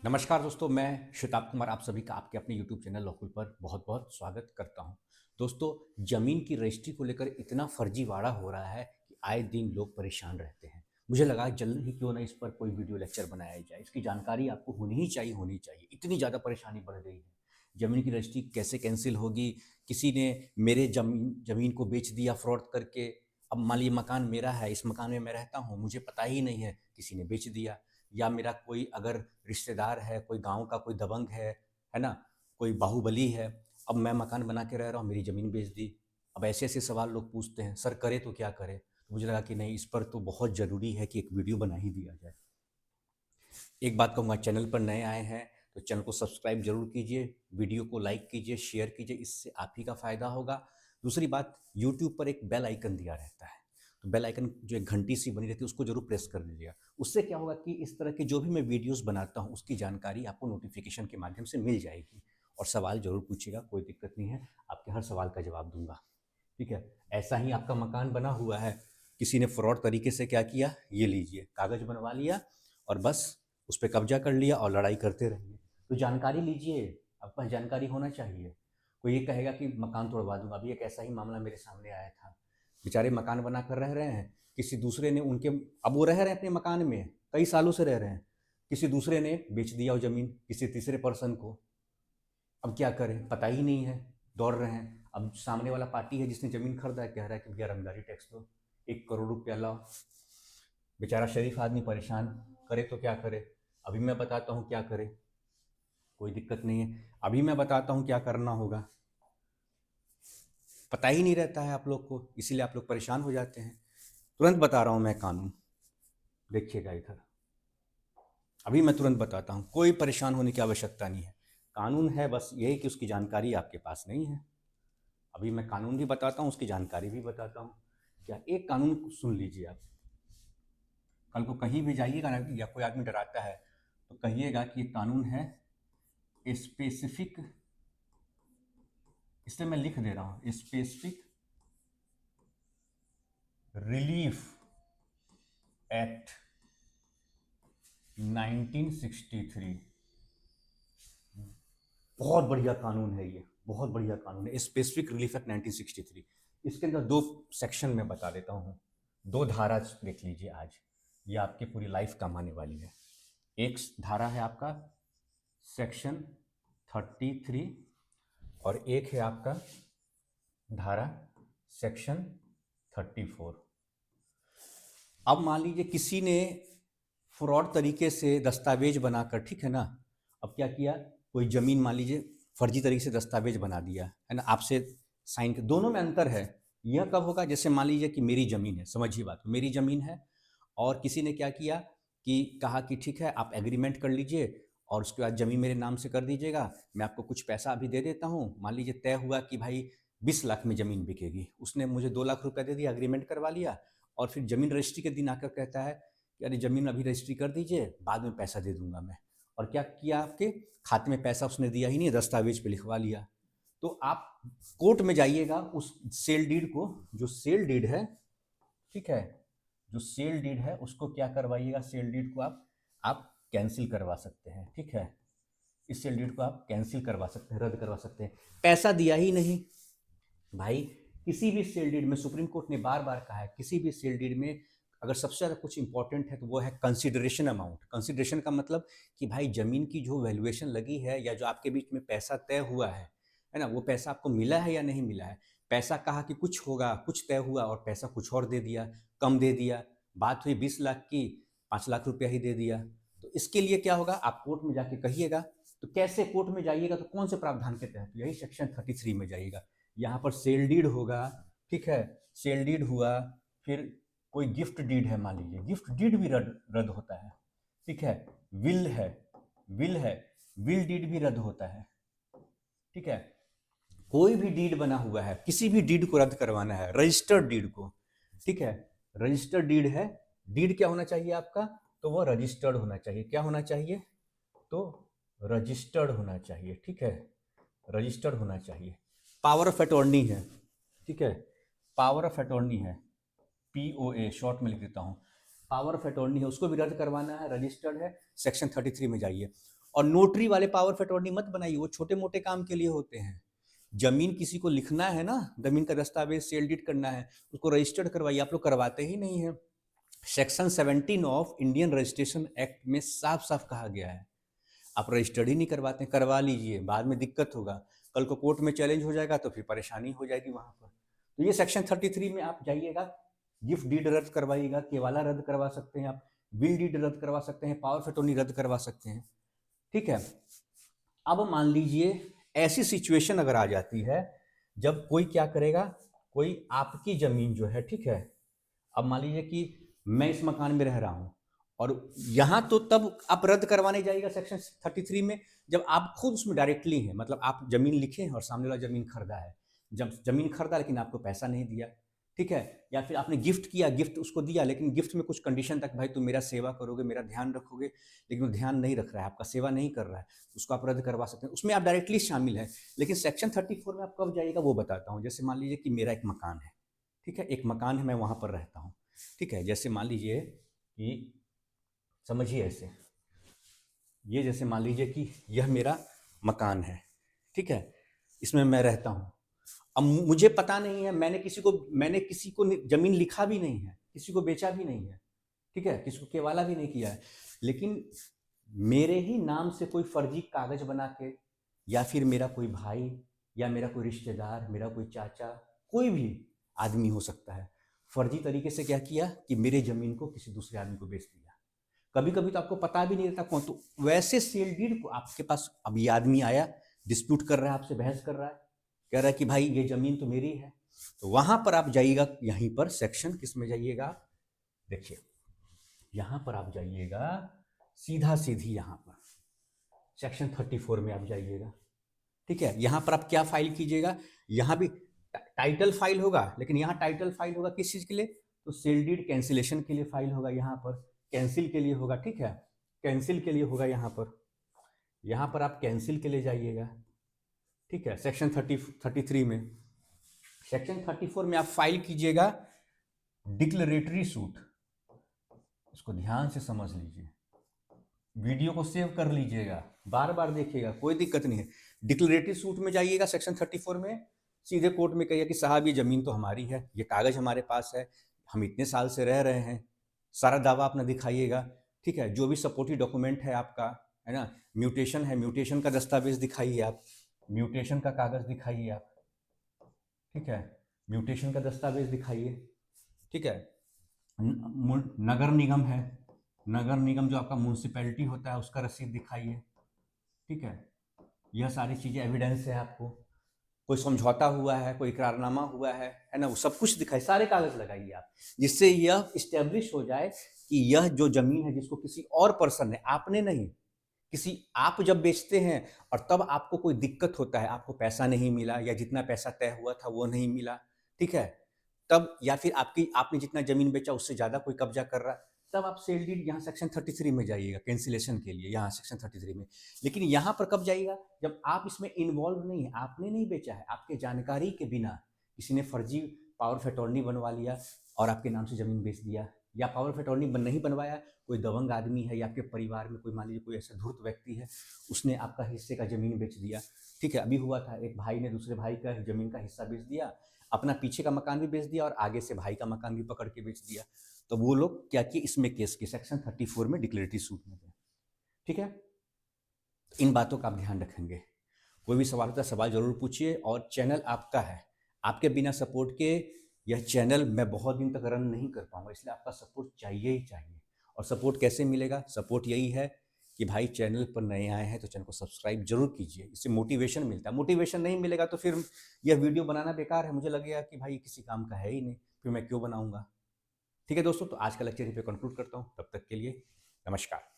नमस्कार दोस्तों, मैं श्वेताब कुमार आप सभी का आपके अपने YouTube चैनल लोकुल पर बहुत-बहुत स्वागत करता हूं। दोस्तों, ज़मीन की रजिस्ट्री को लेकर इतना फर्जीवाड़ा हो रहा है कि आए दिन लोग परेशान रहते हैं। मुझे लगा जल्द ही क्यों ना इस पर कोई वीडियो लेक्चर बनाया जाए। इसकी जानकारी आपको होनी चाहिए। इतनी ज़्यादा परेशानी बढ़ गई है। ज़मीन की रजिस्ट्री कैसे कैंसल होगी? किसी ने मेरे ज़मीन ज़मीन को बेच दिया फ्रॉड करके। अब मान लीजिए मकान मेरा है, इस मकान में मैं रहता हूँ, मुझे पता ही नहीं है, किसी ने बेच दिया। या मेरा कोई अगर रिश्तेदार है, कोई गाँव का कोई दबंग है ना? कोई बाहुबली है, अब मैं मकान बना के रह रहा हूँ, मेरी ज़मीन बेच दी। अब ऐसे-ऐसे सवाल लोग पूछते हैं, सर करें तो क्या करें? तो मुझे लगा कि नहीं, इस पर तो बहुत ज़रूरी है कि एक वीडियो बना ही दिया जाए। एक बात कहूँगा, चैनल पर नए आए हैं तो चैनल को सब्सक्राइब ज़रूर कीजिए, वीडियो को लाइक कीजिए, शेयर कीजिए, इससे आप ही का फ़ायदा होगा। दूसरी बात, यूट्यूब पर एक बेल आइकन दिया रहता है, तो बेल आइकन जो एक घंटी सी बनी रहती है उसको ज़रूर प्रेस कर दीजिएगा। उससे क्या होगा कि इस तरह के जो भी मैं वीडियोज़ बनाता हूँ उसकी जानकारी आपको नोटिफ़िकेशन के माध्यम से मिल जाएगी। और सवाल ज़रूर पूछिएगा, कोई दिक्कत नहीं है, आपके हर सवाल का जवाब दूँगा। ठीक है? ऐसा ही आपका मकान बना हुआ है, किसी ने फ्रॉड तरीके से क्या किया, ये लीजिए कागज़ बनवा लिया और बस उस पे कब्ज़ा कर लिया और लड़ाई करते रहिए। तो जानकारी लीजिए, आपके पास जानकारी होना चाहिए। कोई ये कहेगा कि मकान तोड़वा दूँगा, अभी एक ऐसा ही मामला मेरे सामने आया था। बेचारे मकान बनाकर रह रहे हैं, किसी दूसरे ने उनके अब वो रह रहे हैं अपने मकान में, कई सालों से रह रहे हैं, किसी दूसरे ने बेच दिया वो ज़मीन किसी तीसरे पर्सन को। अब क्या करें, पता ही नहीं है, दौड़ रहे हैं। अब सामने वाला पार्टी है जिसने ज़मीन खरीदा है, कह रहा है कि भैया रंगदारी टैक्स दो, 1 करोड़ रुपया लाओ। बेचारा शरीफ आदमी परेशान, करे तो क्या करे? अभी मैं बताता हूँ क्या करे, कोई दिक्कत नहीं है। अभी मैं बताता हूँ क्या करना होगा। पता ही नहीं रहता है आप लोग को, इसीलिए आप लोग परेशान हो जाते हैं। तुरंत बता रहा हूँ मैं कानून, देखिएगा इधर। अभी मैं तुरंत बताता हूँ, कोई परेशान होने की आवश्यकता नहीं है। कानून है, बस यही कि उसकी जानकारी आपके पास नहीं है। अभी मैं कानून भी बताता हूँ, उसकी जानकारी भी बताता हूँ। क्या एक कानून सुन लीजिए आप। कल को कहीं भी जाइएगा ना या कोई आदमी डराता है तो कहिएगा कि ये कानून है स्पेसिफिक, इसलिए मैं लिख दे रहा हूँ, स्पेसिफिक रिलीफ एक्ट 1963। बहुत बढ़िया कानून है ये, बहुत बढ़िया कानून है स्पेसिफिक रिलीफ एक्ट 1963। इसके अंदर 2 सेक्शन में बता देता हूँ, 2 धारा देख लीजिए आज, ये आपके पूरी लाइफ काम आने वाली है। एक धारा है आपका सेक्शन 33 और एक है आपका धारा सेक्शन 34। अब मान लीजिए किसी ने फ्रॉड तरीके से दस्तावेज बनाकर, ठीक है ना, अब क्या किया, कोई ज़मीन मान लीजिए फर्जी तरीके से दस्तावेज बना दिया है ना, आपसे साइन कर, दोनों में अंतर है। यह कब होगा, जैसे मान लीजिए कि मेरी ज़मीन है, समझिए बात, मेरी ज़मीन है और किसी ने क्या किया कि कहा कि ठीक है आप एग्रीमेंट कर लीजिए और उसके बाद ज़मीन मेरे नाम से कर दीजिएगा, मैं आपको कुछ पैसा अभी दे देता हूँ। मान लीजिए तय हुआ कि भाई 20 लाख में ज़मीन बिकेगी, उसने मुझे 2 लाख रुपया दे दिया, एग्रीमेंट करवा लिया और फिर ज़मीन रजिस्ट्री के दिन आकर कहता है कि अरे ज़मीन अभी रजिस्ट्री कर दीजिए, बाद में पैसा दे दूंगा मैं। और क्या किया, आपके खाते में पैसा उसने दिया ही नहीं, दस्तावेज पे लिखवा लिया। तो आप कोर्ट में जाइएगा, उस सेल डीड को, जो सेल डीड है, ठीक है, जो सेल डीड है उसको क्या करवाइएगा, सेल डीड को आप कैंसिल करवा सकते हैं। ठीक है, इस सेल डीड को आप कैंसिल करवा सकते हैं, रद्द करवा सकते हैं। पैसा दिया ही नहीं भाई। किसी भी सेल डीड में, सुप्रीम कोर्ट ने बार बार कहा है, किसी भी सेल डीड में अगर सबसे ज़्यादा कुछ इंपॉर्टेंट है तो वो है कंसिडरेशन अमाउंट। कंसिडरेशन का मतलब कि भाई ज़मीन की जो वैल्यूएशन लगी है या जो आपके बीच में पैसा तय हुआ है ना, वो पैसा आपको मिला है या नहीं मिला है। पैसा कहा कि कुछ होगा, कुछ तय हुआ और पैसा कुछ और दे दिया, कम दे दिया। बात हुई 20 लाख की, 5 लाख रुपया ही दे दिया। तो इसके लिए क्या होगा, आप कोर्ट में जाके कहिएगा। तो कैसे कोर्ट में जाइएगा, तो कौन से प्रावधान के तहत, यही सेक्शन 33 में जाइएगा। यहाँ पर सेल डीड होगा, ठीक है, सेल डीड हुआ, फिर कोई गिफ्ट डीड है, मान लीजिए गिफ्ट डीड भी रद्द रद्द होता है। ठीक है, विल है, विल है, विल डीड भी रद्द होता है। ठीक है, कोई भी डीड बना हुआ है, किसी भी डीड को रद्द करवाना है, रजिस्टर्ड डीड को, ठीक है, रजिस्टर्ड डीड है, डीड क्या होना चाहिए आपका, तो वो रजिस्टर्ड होना चाहिए। क्या होना चाहिए, तो रजिस्टर्ड होना चाहिए। ठीक है, रजिस्टर्ड होना चाहिए। पावर ऑफ अटॉर्नी है, ठीक है, पावर ऑफ अटॉर्नी है, POA शॉर्ट में लिख देता हूँ, पावर ऑफ अटॉर्नी है, उसको भी रद्द करवाना है, रजिस्टर्ड है, सेक्शन 33 में जाइए। और नोटरी वाले पावर ऑफ अटॉर्नी मत बनाइए, वो छोटे मोटे काम के लिए होते हैं। जमीन किसी को लिखना है ना, जमीन का दस्तावेज सेल डीड करना है, उसको रजिस्टर्ड करवाइए, आप लोग करवाते ही नहीं है। Section 17 of Indian registration act में साफ साफ कहा गया है, आप रजिस्टर्ड ही नहीं करवाते, करवा लीजिए, बाद में दिक्कत होगा, कल को कोर्ट में चैलेंज हो जाएगा तो फिर परेशानी हो जाएगी वहां पर। तो ये सेक्शन 33 में आप जाइएगा, गिफ्ट डीड रद्द करवाइएगा, केवाला रद्द करवा सकते हैं आप, विल डीड रद्द करवा सकते हैं, पावर ऑफ अटॉर्नी रद्द करवा सकते हैं। ठीक है, अब मान लीजिए ऐसी सिचुएशन अगर आ जाती है जब कोई क्या करेगा, कोई आपकी जमीन जो है, ठीक है, अब मान लीजिए कि मैं इस मकान में रह रहा हूं और यहां तो तब आप रद्द करवाने जाइएगा सेक्शन 33 में जब आप खुद उसमें डायरेक्टली हैं, मतलब आप जमीन लिखे हैं और सामने वाला जमीन खरीदा है, जब जमीन खरीदा लेकिन आपको पैसा नहीं दिया, ठीक है, या फिर आपने गिफ्ट किया, गिफ्ट उसको दिया लेकिन गिफ्ट में कुछ कंडीशन तक, भाई तुम मेरा सेवा करोगे, मेरा ध्यान रखोगे, लेकिन वो ध्यान नहीं रख रहा है, आपका सेवा नहीं कर रहा है, उसको आप रद्द करवा सकते हैं, उसमें आप डायरेक्टली शामिल हैं। लेकिन सेक्शन 34 में आप कब जाइएगा वो बताता हूँ। जैसे मान लीजिए कि मेरा एक मकान है, ठीक है, एक मकान है, मैं वहाँ पर रहता हूँ, ठीक है, जैसे मान लीजिए कि, समझिए ऐसे, ये जैसे मान लीजिए कि यह मेरा मकान है, ठीक है, इसमें मैं रहता हूँ। अब मुझे पता नहीं है, मैंने किसी को जमीन लिखा भी नहीं है, किसी को बेचा भी नहीं है, ठीक है, किसी को केवाला भी नहीं किया है, लेकिन मेरे ही नाम से कोई फर्जी कागज बना के, या फिर मेरा कोई भाई या मेरा कोई रिश्तेदार, मेरा कोई चाचा, कोई भी आदमी हो सकता है, फर्जी तरीके से क्या किया कि मेरे जमीन को किसी दूसरे आदमी को बेच दिया। कभी कभी तो आपको पता भी नहीं रहता कौन, तो वैसे सेल डीड को आपके पास, अब ये आदमी आया, डिस्प्यूट कर रहा है आपसे, बहस कर रहा है, कह रहा है कि भाई ये जमीन तो मेरी है, तो वहां पर आप जाइएगा, यहीं पर सेक्शन किस में जाइएगा, देखिए यहां पर आप जाइएगा, सीधा सीधी यहां पर सेक्शन 34 में आप जाइएगा, ठीक है, यहां पर आप क्या फाइल कीजिएगा, यहां भी टाइटल फाइल होगा, लेकिन यहां टाइटल फाइल होगा किस चीज के लिए, तो सेल डीड कैंसिलेशन के लिए फाइल होगा, यहां पर कैंसिल के लिए होगा, ठीक है, कैंसिल के लिए होगा, यहां पर आप कैंसिल के लिए जाइएगा, ठीक है, सेक्शन 33 में। सेक्शन 34 में आप फाइल कीजिएगा डिक्लेरेटरी सूट, इसको ध्यान से समझ लीजिए, वीडियो को सेव कर लीजिएगा, बार बार देखिएगा, कोई दिक्कत नहीं है। डिक्लेरेटरी सूट में जाइएगा सेक्शन 34 में, सीधे कोर्ट में कहिए कि साहब ये जमीन तो हमारी है, ये कागज हमारे पास है, हम इतने साल से रह रहे हैं, सारा दावा अपना दिखाइएगा, ठीक है, जो भी सपोर्टिव डॉक्यूमेंट है आपका, है ना, म्यूटेशन है, म्यूटेशन का दस्तावेज दिखाइए आप, म्यूटेशन का कागज दिखाइए आप, ठीक है, म्यूटेशन का दस्तावेज दिखाइए, ठीक है, नगर निगम है, नगर निगम जो आपका म्यूनसिपैलिटी होता है उसका रसीद दिखाइए, ठीक है, यह सारी चीज़ें एविडेंस है आपको, कोई समझौता हुआ है, कोई इकरारनामा हुआ है ना, वो सब कुछ दिखाई, सारे कागज लगाइए आप, जिससे यह इस्टेब्लिश हो जाए कि यह जो जमीन है जिसको किसी और पर्सन ने, आपने नहीं, किसी, आप जब बेचते हैं और तब आपको कोई दिक्कत होता है, आपको पैसा नहीं मिला या जितना पैसा तय हुआ था वो नहीं मिला, ठीक है, तब या फिर आपने जितना जमीन बेचा उससे ज्यादा कोई कब्जा कर रहा है, तब आप सेल डीड यहाँ सेक्शन 33 में जाइएगा कैंसिलेशन के लिए, यहाँ सेक्शन 33 में। लेकिन यहाँ पर कब जाइएगा, जब आप इसमें इन्वॉल्व नहीं है, आपने नहीं बेचा है, आपके जानकारी के बिना किसी ने फर्जी पावर ऑफ अटॉर्नी बनवा लिया और आपके नाम से जमीन बेच दिया, या पावर ऑफ अटॉर्नी नहीं बनवाया, कोई दबंग आदमी है या आपके परिवार में कोई, मान लीजिए कोई ऐसा धूर्त व्यक्ति है, उसने आपका हिस्से का जमीन बेच दिया, ठीक है, अभी हुआ था, एक भाई ने दूसरे भाई का जमीन का हिस्सा बेच दिया, अपना पीछे का मकान भी बेच दिया और आगे से भाई का मकान भी पकड़ के बेच दिया, तो वो लोग क्या किए, इसमें केस किए, सेक्शन 34 में डिक्लेरेटरी सूट में गए, ठीक है। इन बातों का आप ध्यान रखेंगे, कोई भी सवाल होता है सवाल जरूर पूछिए, और चैनल आपका है, आपके बिना सपोर्ट के यह चैनल मैं बहुत दिन तक रन नहीं कर पाऊंगा, इसलिए आपका सपोर्ट चाहिए ही चाहिए। और सपोर्ट कैसे मिलेगा, सपोर्ट यही है कि भाई चैनल पर नए आए हैं तो चैनल को सब्सक्राइब जरूर कीजिए, इससे मोटिवेशन मिलता है, मोटिवेशन नहीं मिलेगा तो फिर यह वीडियो बनाना बेकार है, मुझे लगेगा कि भाई किसी काम का है ही नहीं, फिर मैं क्यों बनाऊंगा। ठीक है दोस्तों, तो आज का लेक्चर यहीं पे कंक्लूड करता हूँ, तब तक के लिए नमस्कार।